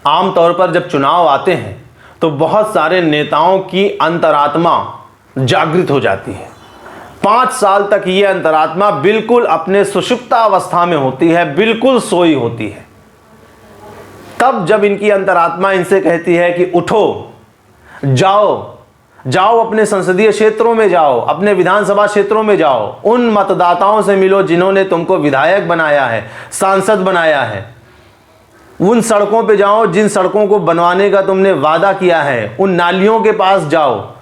आमतौर पर जब चुनाव आते हैं तो बहुत सारे नेताओं की अंतरात्मा जागृत हो जाती है। 5 साल तक ये अंतरात्मा बिल्कुल अपने सुषुप्तावस्था में होती है, बिल्कुल सोई होती है। तब जब इनकी अंतरात्मा इनसे कहती है कि उठो, जाओ जाओ, अपने संसदीय क्षेत्रों में जाओ, अपने विधानसभा क्षेत्रों में जाओ, उन मतदाताओं से मिलो जिन्होंने तुमको विधायक बनाया है, सांसद बनाया है। उन सड़कों पे जाओ जिन सड़कों को बनवाने का तुमने वादा किया है, उन नालियों के पास जाओ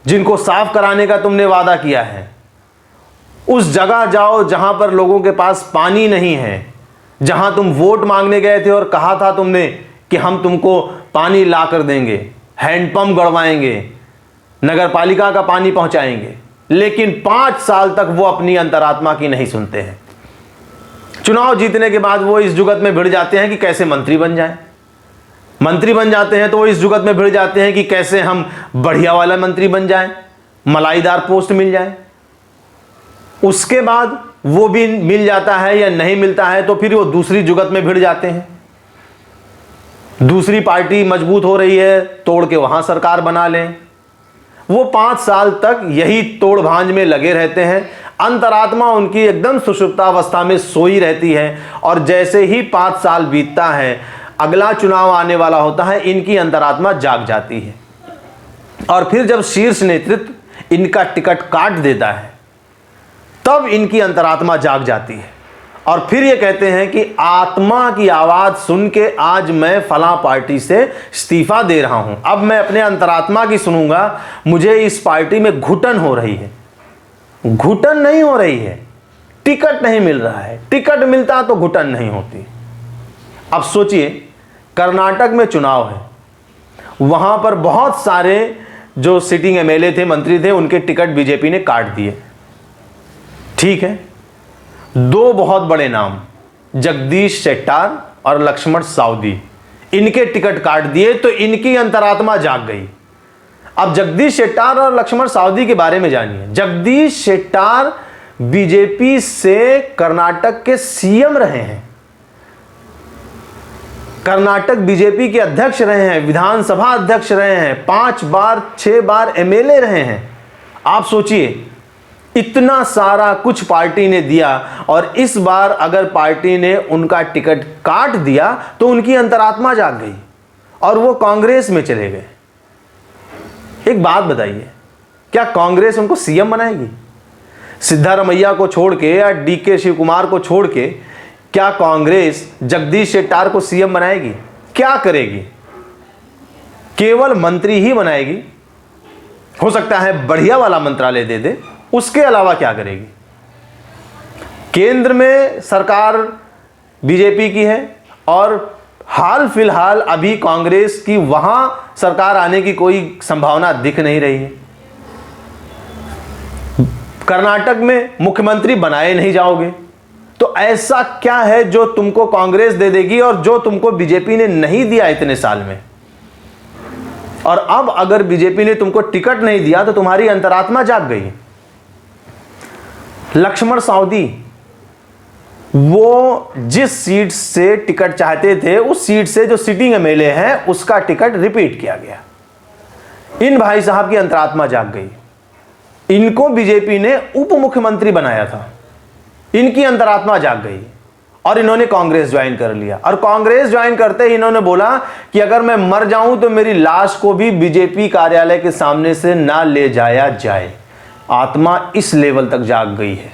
जिनको साफ कराने का तुमने वादा किया है। उस जगह जाओ जहां पर लोगों के पास पानी नहीं है, जहां तुम वोट मांगने गए थे और कहा था तुमने कि हम तुमको पानी ला कर देंगे, हैंडपंप गड़वाएंगे, नगर पालिका का पानी पहुंचाएंगे। लेकिन 5 साल तक वो अपनी अंतरात्मा की नहीं सुनते हैं। चुनाव जीतने के बाद वो इस जुगत में भिड़ जाते हैं कि कैसे मंत्री बन जाएं। मंत्री बन जाते हैं तो वो इस जुगत में भिड़ जाते हैं कि कैसे हम बढ़िया वाला मंत्री बन जाएं, मलाईदार पोस्ट मिल जाए। उसके बाद वो भी मिल जाता है या नहीं मिलता है तो फिर वो दूसरी जुगत में भिड़ जाते हैं। दूसरी पार्टी मजबूत हो रही है, तोड़ के वहां सरकार बना लें। वो 5 साल तक यही तोड़ भांज में लगे रहते हैं। अंतरात्मा उनकी एकदम सुषुप्तावस्था में सोई रहती है और जैसे ही 5 साल बीतता है, अगला चुनाव आने वाला होता है, इनकी अंतरात्मा जाग जाती है। और फिर जब शीर्ष नेतृत्व इनका टिकट काट देता है तब इनकी अंतरात्मा जाग जाती है और फिर ये कहते हैं कि आत्मा की आवाज सुन के आज मैं फलां पार्टी से इस्तीफा दे रहा हूं। अब मैं अपने अंतरात्मा की सुनूंगा, मुझे इस पार्टी में घुटन हो रही है। घुटन नहीं हो रही है, टिकट नहीं मिल रहा है। टिकट मिलता तो घुटन नहीं होती। अब सोचिए, कर्नाटक में चुनाव है, वहां पर बहुत सारे जो सिटिंग एमएलए थे, मंत्री थे, उनके टिकट बीजेपी ने काट दिए। ठीक है, 2 बहुत बड़े नाम, जगदीश शेट्टार और लक्ष्मण सावदी, इनके टिकट काट दिए तो इनकी अंतरात्मा जाग गई। अब जगदीश शेट्टार और लक्ष्मण सावदी के बारे में जानिए। जगदीश शेट्टार बीजेपी से कर्नाटक के सीएम रहे हैं, कर्नाटक बीजेपी के अध्यक्ष रहे हैं, विधानसभा अध्यक्ष रहे हैं, 5 बार 6 बार एमएलए रहे हैं। आप सोचिए, इतना सारा कुछ पार्टी ने दिया और इस बार अगर पार्टी ने उनका टिकट काट दिया तो उनकी अंतरात्मा जाग गई और वो कांग्रेस में चले गए। एक बात बताइए, क्या कांग्रेस उनको सीएम बनाएगी? सिद्धारमैया को छोड़ के या डीके शिव कुमार को छोड़ के क्या कांग्रेस जगदीश शेट्टार को सीएम बनाएगी? क्या करेगी? केवल मंत्री ही बनाएगी। हो सकता है बढ़िया वाला मंत्रालय दे दे, उसके अलावा क्या करेगी? केंद्र में सरकार बीजेपी की है और हाल फिलहाल अभी कांग्रेस की वहां सरकार आने की कोई संभावना दिख नहीं रही है। कर्नाटक में मुख्यमंत्री बनाए नहीं जाओगे तो ऐसा क्या है जो तुमको कांग्रेस दे देगी और जो तुमको बीजेपी ने नहीं दिया इतने साल में? और अब अगर बीजेपी ने तुमको टिकट नहीं दिया तो तुम्हारी अंतरात्मा जाग गई। लक्ष्मण सावदी, वो जिस सीट से टिकट चाहते थे उस सीट से जो सिटिंग एमएलए है उसका टिकट रिपीट किया गया। इन भाई साहब की अंतरात्मा जाग गई। इनको बीजेपी ने उप मुख्यमंत्री बनाया था, इनकी अंतरात्मा जाग गई और इन्होंने कांग्रेस ज्वाइन कर लिया। और कांग्रेस ज्वाइन करते ही इन्होंने बोला कि अगर मैं मर जाऊं तो मेरी लाश को भी बीजेपी कार्यालय के सामने से ना ले जाया जाए। आत्मा इस लेवल तक जाग गई है,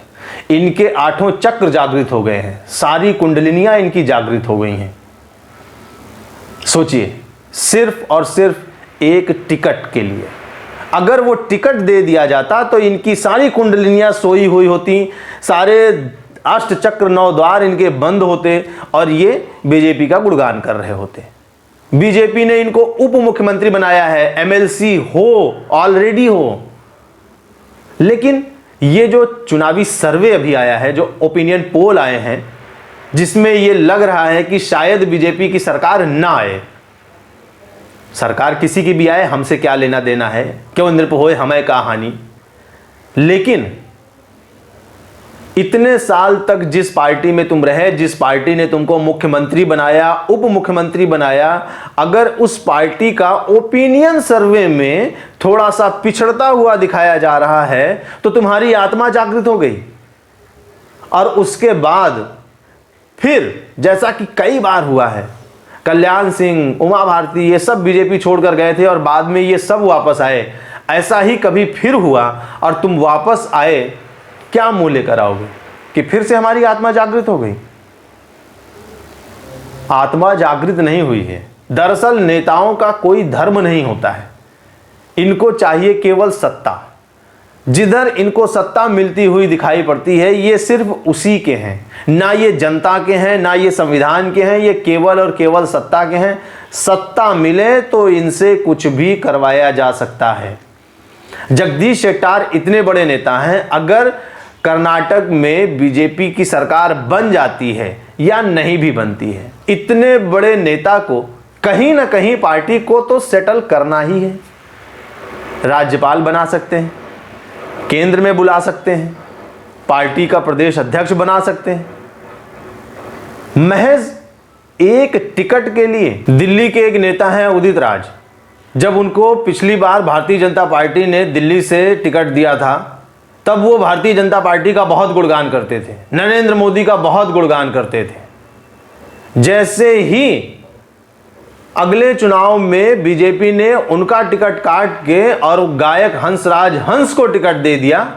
इनके 8 चक्र जागृत हो गए हैं, सारी कुंडलिनियां इनकी जागृत हो गई हैं। सोचिए, सिर्फ और सिर्फ एक टिकट के लिए अगर वो टिकट दे दिया जाता तो इनकी सारी कुंडलिनियां सोई हुई होती, सारे अष्ट चक्र 9 द्वार इनके बंद होते और ये बीजेपी का गुणगान कर रहे होते। बीजेपी ने इनको उप मुख्यमंत्री बनाया है, एमएलसी हो, ऑलरेडी हो। लेकिन ये जो चुनावी सर्वे अभी आया है, जो ओपिनियन पोल आए हैं, जिसमें ये लग रहा है कि शायद बीजेपी की सरकार ना आए। सरकार किसी की भी आए, हमसे क्या लेना देना है, क्यों नृप होए हमें का हानि। लेकिन इतने साल तक जिस पार्टी में तुम रहे, जिस पार्टी ने तुमको मुख्यमंत्री बनाया, उप मुख्यमंत्री बनाया, अगर उस पार्टी का ओपिनियन सर्वे में थोड़ा सा पिछड़ता हुआ दिखाया जा रहा है तो तुम्हारी आत्मा जागृत हो गई। और उसके बाद फिर जैसा कि कई बार हुआ है, कल्याण सिंह, उमा भारती, ये सब बीजेपी छोड़कर गए थे और बाद में ये सब वापस आए। ऐसा ही कभी फिर हुआ और तुम वापस आए, क्या मुंह लेकर आओगे कि फिर से हमारी आत्मा जागृत हो गई? आत्मा जागृत नहीं हुई है। दरअसल नेताओं का कोई धर्म नहीं होता है, इनको चाहिए केवल सत्ता। जिधर इनको सत्ता मिलती हुई दिखाई पड़ती है ये सिर्फ उसी के हैं, ना ये जनता के हैं, ना ये संविधान के हैं, ये केवल और केवल सत्ता के हैं। सत्ता मिले तो इनसे कुछ भी करवाया जा सकता है। जगदीश शेट्टार इतने बड़े नेता हैं, अगर कर्नाटक में बीजेपी की सरकार बन जाती है या नहीं भी बनती है, इतने बड़े नेता को कहीं ना कहीं पार्टी को तो सेटल करना ही है। राज्यपाल बना सकते हैं, केंद्र में बुला सकते हैं, पार्टी का प्रदेश अध्यक्ष बना सकते हैं। महज एक टिकट के लिए दिल्ली के एक नेता हैं उदित राज, जब उनको पिछली बार भारतीय जनता पार्टी ने दिल्ली से टिकट दिया था तब वो भारतीय जनता पार्टी का बहुत गुणगान करते थे, नरेंद्र मोदी का बहुत गुणगान करते थे। जैसे ही अगले चुनाव में बीजेपी ने उनका टिकट काट के और गायक हंसराज हंस को टिकट दे दिया,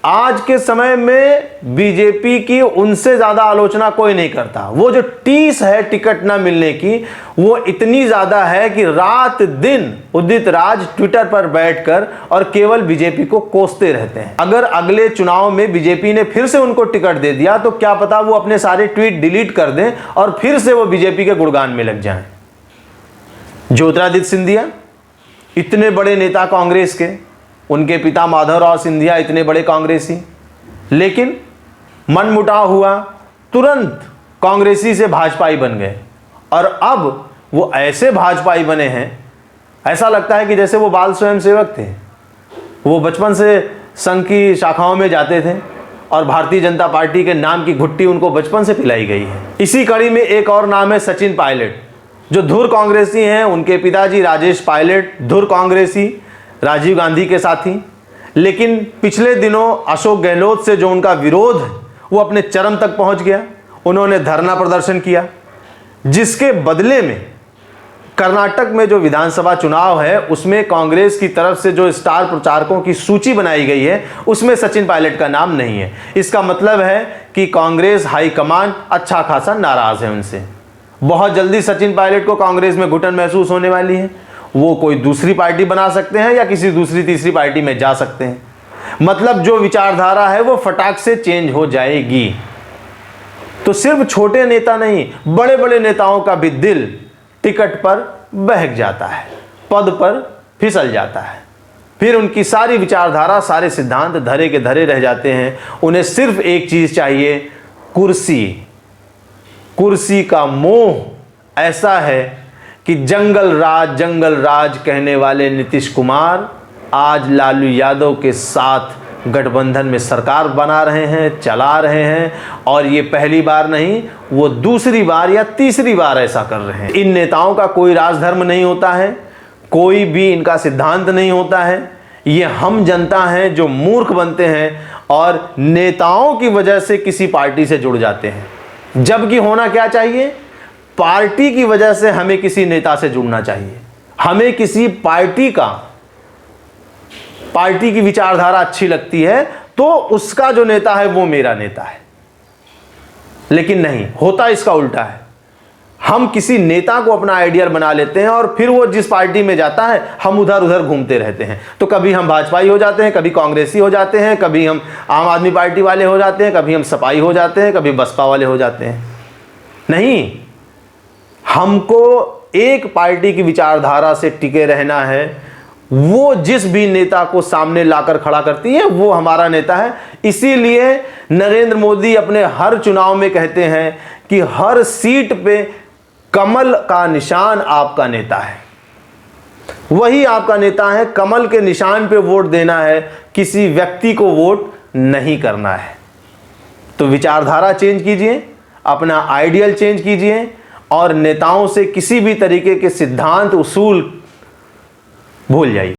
आज के समय में बीजेपी की उनसे ज्यादा आलोचना कोई नहीं करता। वो जो टीस है टिकट ना मिलने की, वो इतनी ज्यादा है कि रात दिन उदित राज ट्विटर पर बैठकर और केवल बीजेपी को कोसते रहते हैं। अगर अगले चुनाव में बीजेपी ने फिर से उनको टिकट दे दिया तो क्या पता वो अपने सारे ट्वीट डिलीट कर दें और फिर से वो बीजेपी के गुणगान में लग जाएं। ज्योतिरादित्य सिंधिया इतने बड़े नेता कांग्रेस के, उनके पिता माधवराव सिंधिया इतने बड़े कांग्रेसी, लेकिन मनमुटाव हुआ, तुरंत कांग्रेसी से भाजपाई बन गए। और अब वो ऐसे भाजपाई बने हैं, ऐसा लगता है कि जैसे वो बाल स्वयंसेवक थे। वो बचपन से संघ की शाखाओं में जाते थे और भारतीय जनता पार्टी के नाम की घुट्टी उनको बचपन से पिलाई गई है। इसी कड़ी में एक और नाम है सचिन पायलट, जो धुर कांग्रेसी हैं। उनके पिताजी राजेश पायलट धुर कांग्रेसी, राजीव गांधी के साथी। लेकिन पिछले दिनों अशोक गहलोत से जो उनका विरोध है वो अपने चरम तक पहुंच गया। उन्होंने धरना प्रदर्शन किया, जिसके बदले में कर्नाटक में जो विधानसभा चुनाव है उसमें कांग्रेस की तरफ से जो स्टार प्रचारकों की सूची बनाई गई है उसमें सचिन पायलट का नाम नहीं है। इसका मतलब है कि कांग्रेस हाईकमान अच्छा खासा नाराज है उनसे। बहुत जल्दी सचिन पायलट को कांग्रेस में घुटन महसूस होने वाली है। वो कोई दूसरी पार्टी बना सकते हैं या किसी दूसरी तीसरी पार्टी में जा सकते हैं। मतलब जो विचारधारा है वो फटाक से चेंज हो जाएगी। तो सिर्फ छोटे नेता नहीं, बड़े बड़े नेताओं का भी दिल टिकट पर बहक जाता है, पद पर फिसल जाता है। फिर उनकी सारी विचारधारा, सारे सिद्धांत धरे के धरे रह जाते हैं। उन्हें सिर्फ एक चीज चाहिए, कुर्सी। कुर्सी का मोह ऐसा है कि जंगल राज कहने वाले नीतीश कुमार आज लालू यादव के साथ गठबंधन में सरकार बना रहे हैं, चला रहे हैं। और ये पहली बार नहीं, वो दूसरी बार या तीसरी बार ऐसा कर रहे हैं। इन नेताओं का कोई राजधर्म नहीं होता है, कोई भी इनका सिद्धांत नहीं होता है। ये हम जनता हैं जो मूर्ख बनते हैं और नेताओं की वजह से किसी पार्टी से जुड़ जाते हैं, जबकि होना क्या चाहिए, पार्टी की वजह से हमें किसी नेता से जुड़ना चाहिए। हमें किसी पार्टी की विचारधारा अच्छी लगती है तो उसका जो नेता है वो मेरा नेता है। लेकिन नहीं, होता इसका उल्टा है। हम किसी नेता को अपना आइडियल बना लेते हैं और फिर वो जिस पार्टी में जाता है हम उधर उधर घूमते रहते हैं। तो कभी हम भाजपाई हो जाते हैं, कभी कांग्रेसी हो जाते हैं, कभी हम आम आदमी पार्टी वाले हो जाते हैं, कभी हम सपाई हो जाते हैं, कभी बसपा वाले हो जाते हैं। नहीं, हमको एक पार्टी की विचारधारा से टिके रहना है। वो जिस भी नेता को सामने लाकर खड़ा करती है वो हमारा नेता है। इसीलिए नरेंद्र मोदी अपने हर चुनाव में कहते हैं कि हर सीट पे कमल का निशान आपका नेता है, वही आपका नेता है। कमल के निशान पे वोट देना है, किसी व्यक्ति को वोट नहीं करना है। तो विचारधारा चेंज कीजिए, अपना आइडियल चेंज कीजिए और नेताओं से किसी भी तरीके के सिद्धांत उसूल भूल जाइए।